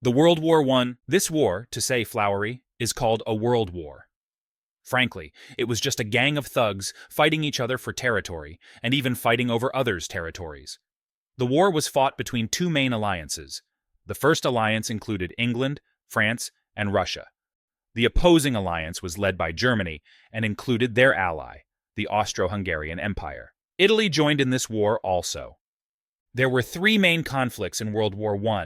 The World War I, this war, to say flowery, is called a world war. Frankly, it was just a gang of thugs fighting each other for territory, and even fighting over others' territories. The war was fought between two main alliances. The first alliance included England, France, and Russia. The opposing alliance was led by Germany and included their ally, the Austro-Hungarian Empire. Italy joined in this war also. There were three main conflicts in World War I: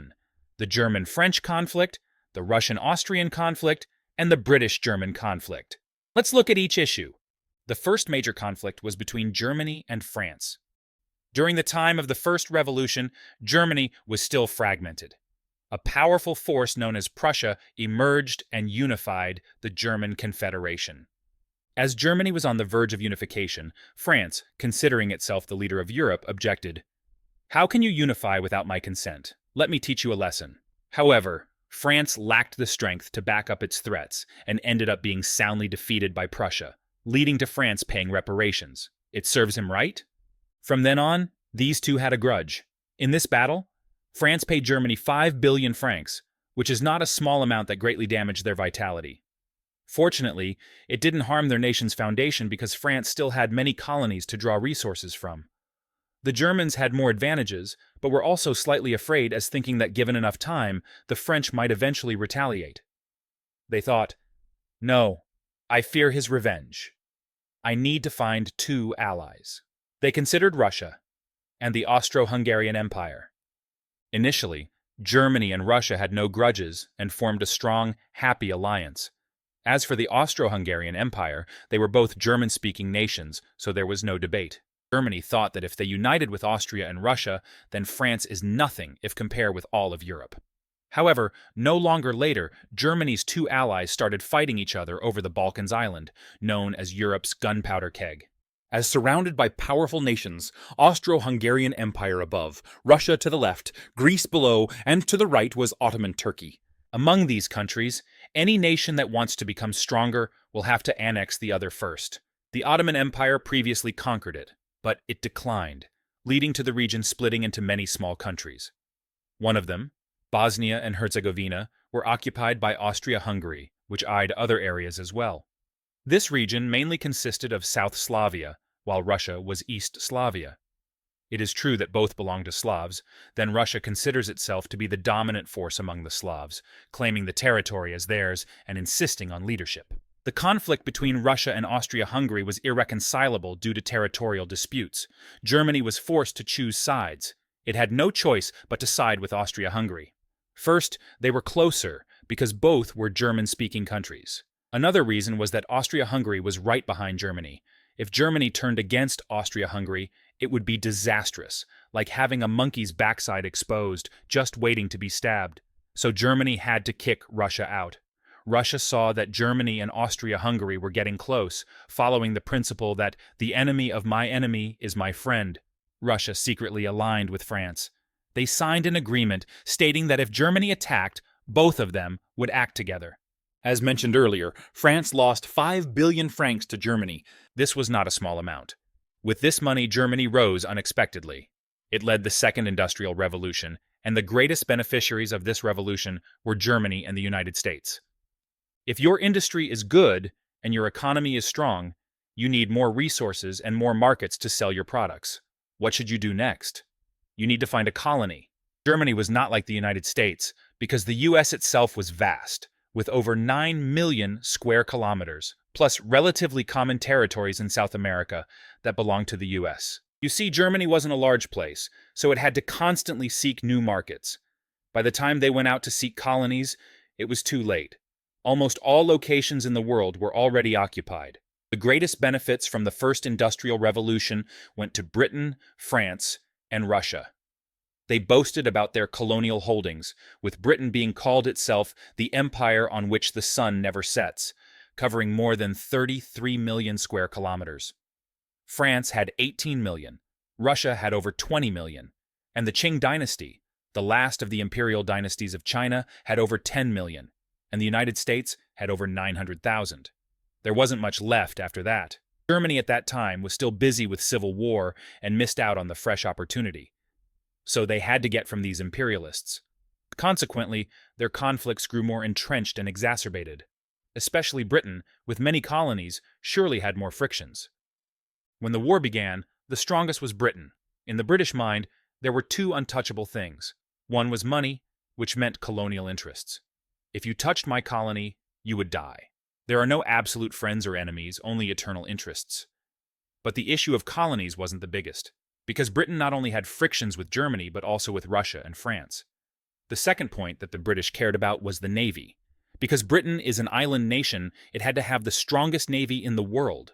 the German-French conflict, the Russian-Austrian conflict, and the British-German conflict. Let's look at each issue. The first major conflict was between Germany and France. During the time of the First Revolution, Germany was still fragmented. A powerful force known as Prussia emerged and unified the German Confederation. As Germany was on the verge of unification, France, considering itself the leader of Europe, objected. "How can you unify without my consent? Let me teach you a lesson." However, France lacked the strength to back up its threats and ended up being soundly defeated by Prussia, leading to France paying reparations. It serves him right? From then on, these two had a grudge. In this battle, France paid Germany 5 billion francs, which is not a small amount that greatly damaged their vitality. Fortunately, it didn't harm their nation's foundation because France still had many colonies to draw resources from. The Germans had more advantages, but were also slightly afraid, as thinking that given enough time, the French might eventually retaliate. They thought, "No, I fear his revenge. I need to find two allies." They considered Russia and the Austro-Hungarian Empire. Initially, Germany and Russia had no grudges and formed a strong, happy alliance. As for the Austro-Hungarian Empire, they were both German-speaking nations, so there was no debate. Germany thought that if they united with Austria and Russia, then France is nothing if compared with all of Europe. However, no longer later, Germany's two allies started fighting each other over the Balkans island, known as Europe's gunpowder keg. As surrounded by powerful nations, Austro-Hungarian Empire above, Russia to the left, Greece below, and to the right was Ottoman Turkey. Among these countries, any nation that wants to become stronger will have to annex the other first. The Ottoman Empire previously conquered it, but it declined, leading to the region splitting into many small countries. One of them, Bosnia and Herzegovina, were occupied by Austria-Hungary, which eyed other areas as well. This region mainly consisted of South Slavia, while Russia was East Slavia. It is true that both belong to Slavs, then Russia considers itself to be the dominant force among the Slavs, claiming the territory as theirs and insisting on leadership. The conflict between Russia and Austria-Hungary was irreconcilable due to territorial disputes. Germany was forced to choose sides. It had no choice but to side with Austria-Hungary. First, they were closer, because both were German-speaking countries. Another reason was that Austria-Hungary was right behind Germany. If Germany turned against Austria-Hungary, it would be disastrous, like having a monkey's backside exposed, just waiting to be stabbed. So Germany had to kick Russia out. Russia saw that Germany and Austria-Hungary were getting close, following the principle that the enemy of my enemy is my friend. Russia secretly aligned with France. They signed an agreement stating that if Germany attacked, both of them would act together. As mentioned earlier, France lost 5 billion francs to Germany. This was not a small amount. With this money, Germany rose unexpectedly. It led the Second Industrial Revolution, and the greatest beneficiaries of this revolution were Germany and the United States. If your industry is good and your economy is strong, you need more resources and more markets to sell your products. What should you do next? You need to find a colony. Germany was not like the United States because the US itself was vast, with over 9 million square kilometers, plus relatively common territories in South America that belonged to the US. You see, Germany wasn't a large place, so it had to constantly seek new markets. By the time they went out to seek colonies, it was too late. Almost all locations in the world were already occupied. The greatest benefits from the First Industrial Revolution went to Britain, France, and Russia. They boasted about their colonial holdings, with Britain being called itself the empire on which the sun never sets, covering more than 33 million square kilometers. France had 18 million, Russia had over 20 million, and the Qing dynasty, the last of the imperial dynasties of China, had over 10 million, and the United States had over 900,000. There wasn't much left after that. Germany at that time was still busy with civil war and missed out on the fresh opportunity. So they had to get from these imperialists. Consequently, their conflicts grew more entrenched and exacerbated. Especially Britain, with many colonies, surely had more frictions. When the war began, the strongest was Britain. In the British mind, there were two untouchable things. One was money, which meant colonial interests. If you touched my colony, you would die. There are no absolute friends or enemies, only eternal interests. But the issue of colonies wasn't the biggest, because Britain not only had frictions with Germany but also with Russia and France. The second point that the British cared about was the navy. Because Britain is an island nation, it had to have the strongest navy in the world.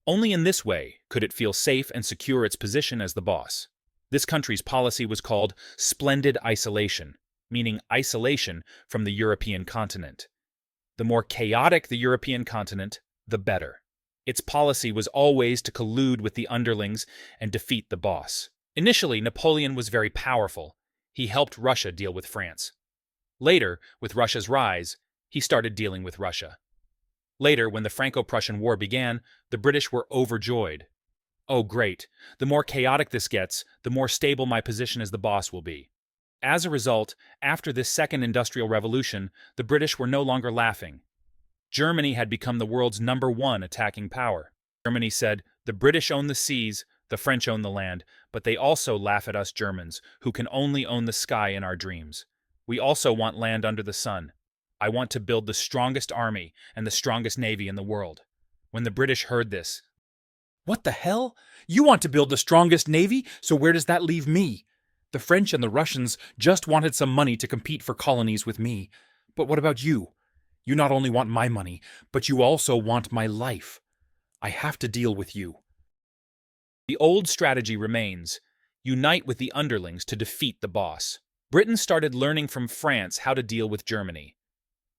Only in this way could it feel safe and secure its position as the boss. This country's policy was called splendid isolation, meaning isolation from the European continent. The more chaotic the European continent, the better. Its policy was always to collude with the underlings and defeat the boss. Initially, Napoleon was very powerful. He helped Russia deal with France. Later, with Russia's rise, he started dealing with Russia. Later, when the Franco-Prussian War began, the British were overjoyed. Oh, great. The more chaotic this gets, the more stable my position as the boss will be. As a result, after this second industrial revolution, the British were no longer laughing. Germany had become the world's #1 attacking power. Germany said, "The British own the seas, the French own the land, but they also laugh at us Germans, who can only own the sky in our dreams. We also want land under the sun. I want to build the strongest army and the strongest navy in the world." When the British heard this, What the hell? You want to build the strongest navy, so where does that leave me? The French and the Russians just wanted some money to compete for colonies with me. But what about you? You not only want my money, but you also want my life. I have to deal with you. the old strategy remains: unite with the underlings to defeat the boss. Britain started learning from France how to deal with Germany.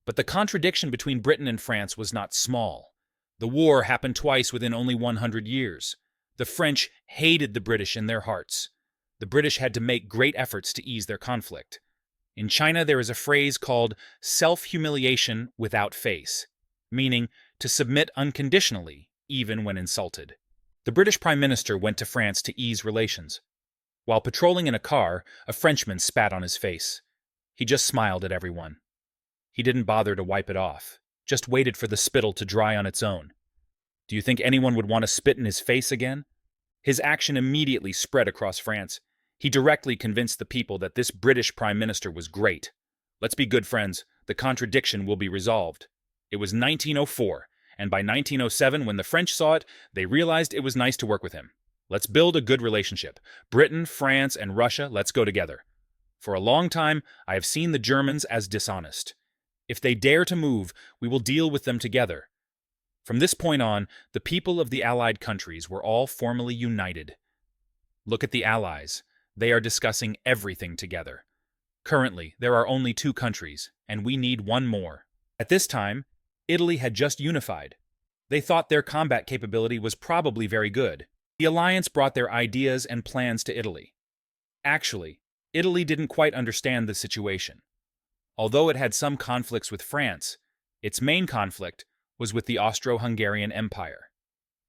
But the contradiction between Britain and France was not small. The war happened twice within only 100 years. The French hated the British in their hearts. The British had to make great efforts to ease their conflict. In China, there is a phrase called self-humiliation without face, meaning to submit unconditionally, even when insulted. The British Prime Minister went to France to ease relations. While patrolling in a car, a Frenchman spat on his face. He just smiled at everyone. He didn't bother to wipe it off, just waited for the spittle to dry on its own. Do you think anyone would want to spit in his face again? His action immediately spread across France. He directly convinced the people that this British Prime Minister was great. Let's be good friends. The contradiction will be resolved. It was 1904, and by 1907, when the French saw it, they realized it was nice to work with him. Let's build a good relationship. Britain, France, and Russia, let's go together. For a long time, I have seen the Germans as dishonest. If they dare to move, we will deal with them together. From this point on, the people of the Allied countries were all formally united. Look at the Allies. They are discussing everything together. Currently, there are only 2 countries, and we need one more. At this time, Italy had just unified. They thought their combat capability was probably very good. The alliance brought their ideas and plans to Italy. Actually, Italy didn't quite understand the situation. Although it had some conflicts with France, its main conflict was with the Austro-Hungarian Empire.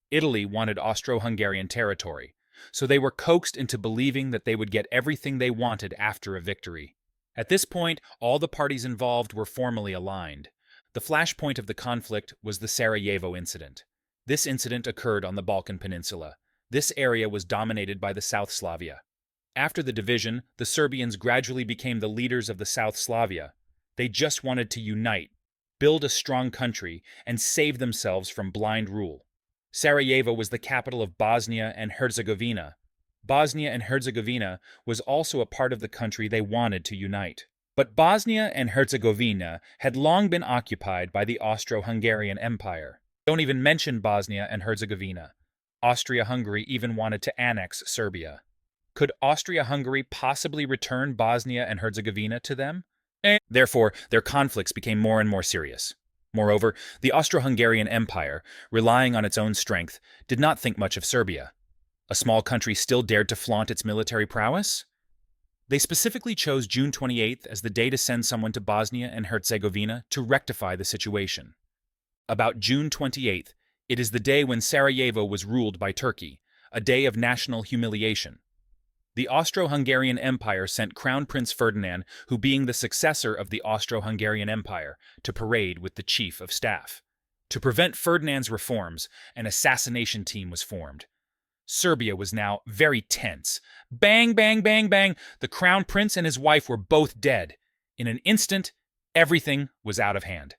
Italy wanted Austro-Hungarian territory, so they were coaxed into believing that they would get everything they wanted after a victory. At this point, all the parties involved were formally aligned. The flashpoint of the conflict was the Sarajevo incident. This incident occurred on the Balkan Peninsula. This area was dominated by the South Slavia. After the division, the Serbians gradually became the leaders of the South Slavia. They just wanted to unite, build a strong country, and save themselves from blind rule. Sarajevo was the capital of Bosnia and Herzegovina. Bosnia and Herzegovina was also a part of the country they wanted to unite. But Bosnia and Herzegovina had long been occupied by the Austro-Hungarian Empire. Don't even mention Bosnia and Herzegovina. Austria-Hungary even wanted to annex Serbia. Could Austria-Hungary possibly return Bosnia and Herzegovina to them? Therefore, their conflicts became more and more serious. Moreover, the Austro-Hungarian Empire, relying on its own strength, did not think much of Serbia. A small country still dared to flaunt its military prowess? They specifically chose June 28th as the day to send someone to Bosnia and Herzegovina to rectify the situation. About June 28th, it is the day when Sarajevo was ruled by Turkey, a day of national humiliation. The Austro-Hungarian Empire sent Crown Prince Ferdinand, who being the successor of the Austro-Hungarian Empire, to parade with the Chief of Staff. To prevent Ferdinand's reforms, an assassination team was formed. Serbia was now very tense. Bang, bang, bang, bang. The Crown Prince and his wife were both dead. In an instant, everything was out of hand.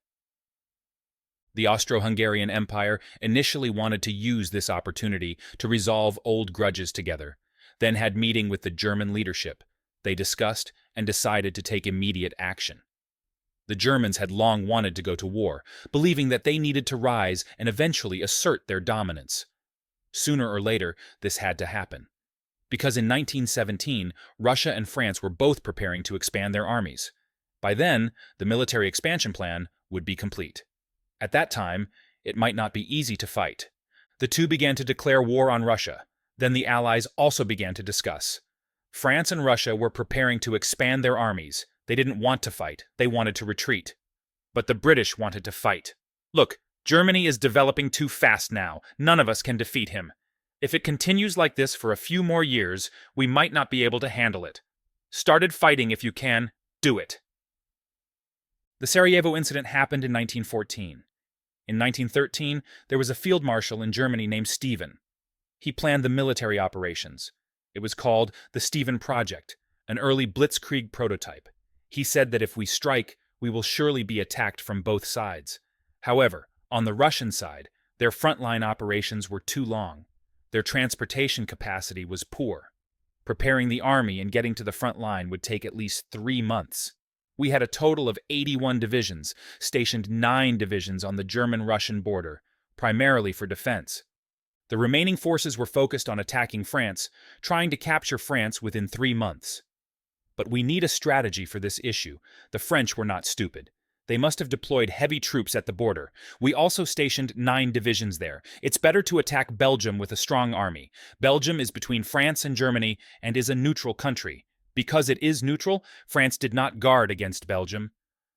The Austro-Hungarian Empire initially wanted to use this opportunity to resolve old grudges together, then had meeting with the German leadership. They discussed and decided to take immediate action. The Germans had long wanted to go to war, believing that they needed to rise and eventually assert their dominance. Sooner or later, this had to happen. Because in 1917, Russia and France were both preparing to expand their armies. By then, the military expansion plan would be complete. At that time, it might not be easy to fight. The two began to declare war on Russia. Then the Allies also began to discuss. France and Russia were preparing to expand their armies. They didn't want to fight. They wanted to retreat. But the British wanted to fight. Look, Germany is developing too fast now. None of us can defeat him. If it continues like this for a few more years, we might not be able to handle it. Started fighting if you can. Do it. The Sarajevo incident happened in 1914. In 1913, there was a field marshal in Germany named Stephen. He planned the military operations. It was called the Stephen Project, an early blitzkrieg prototype. He said that if we strike, we will surely be attacked from both sides. However, on the Russian side, their frontline operations were too long. Their transportation capacity was poor. Preparing the army and getting to the front line would take at least 3 months. We had a total of 81 divisions, stationed 9 divisions on the German-Russian border, primarily for defense. The remaining forces were focused on attacking France, trying to capture France within 3 months. But we need a strategy for this issue. The French were not stupid. They must have deployed heavy troops at the border. We also stationed 9 divisions there. It's better to attack Belgium with a strong army. Belgium is between France and Germany and is a neutral country. Because it is neutral, France did not guard against Belgium.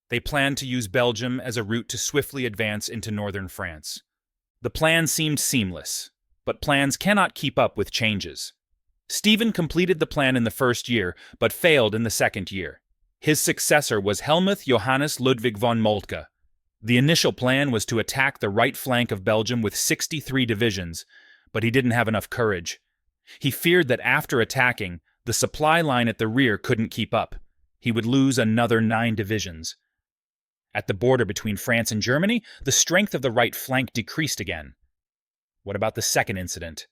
They planned to use Belgium as a route to swiftly advance into northern France. The plan seemed seamless, but plans cannot keep up with changes. Stephen completed the plan in the first year, but failed in the second year. His successor was Helmuth Johannes Ludwig von Moltke. The initial plan was to attack the right flank of Belgium with 63 divisions, but he didn't have enough courage. He feared that after attacking, the supply line at the rear couldn't keep up. He would lose another 9 divisions. At the border between France and Germany, the strength of the right flank decreased again. What about the second incident?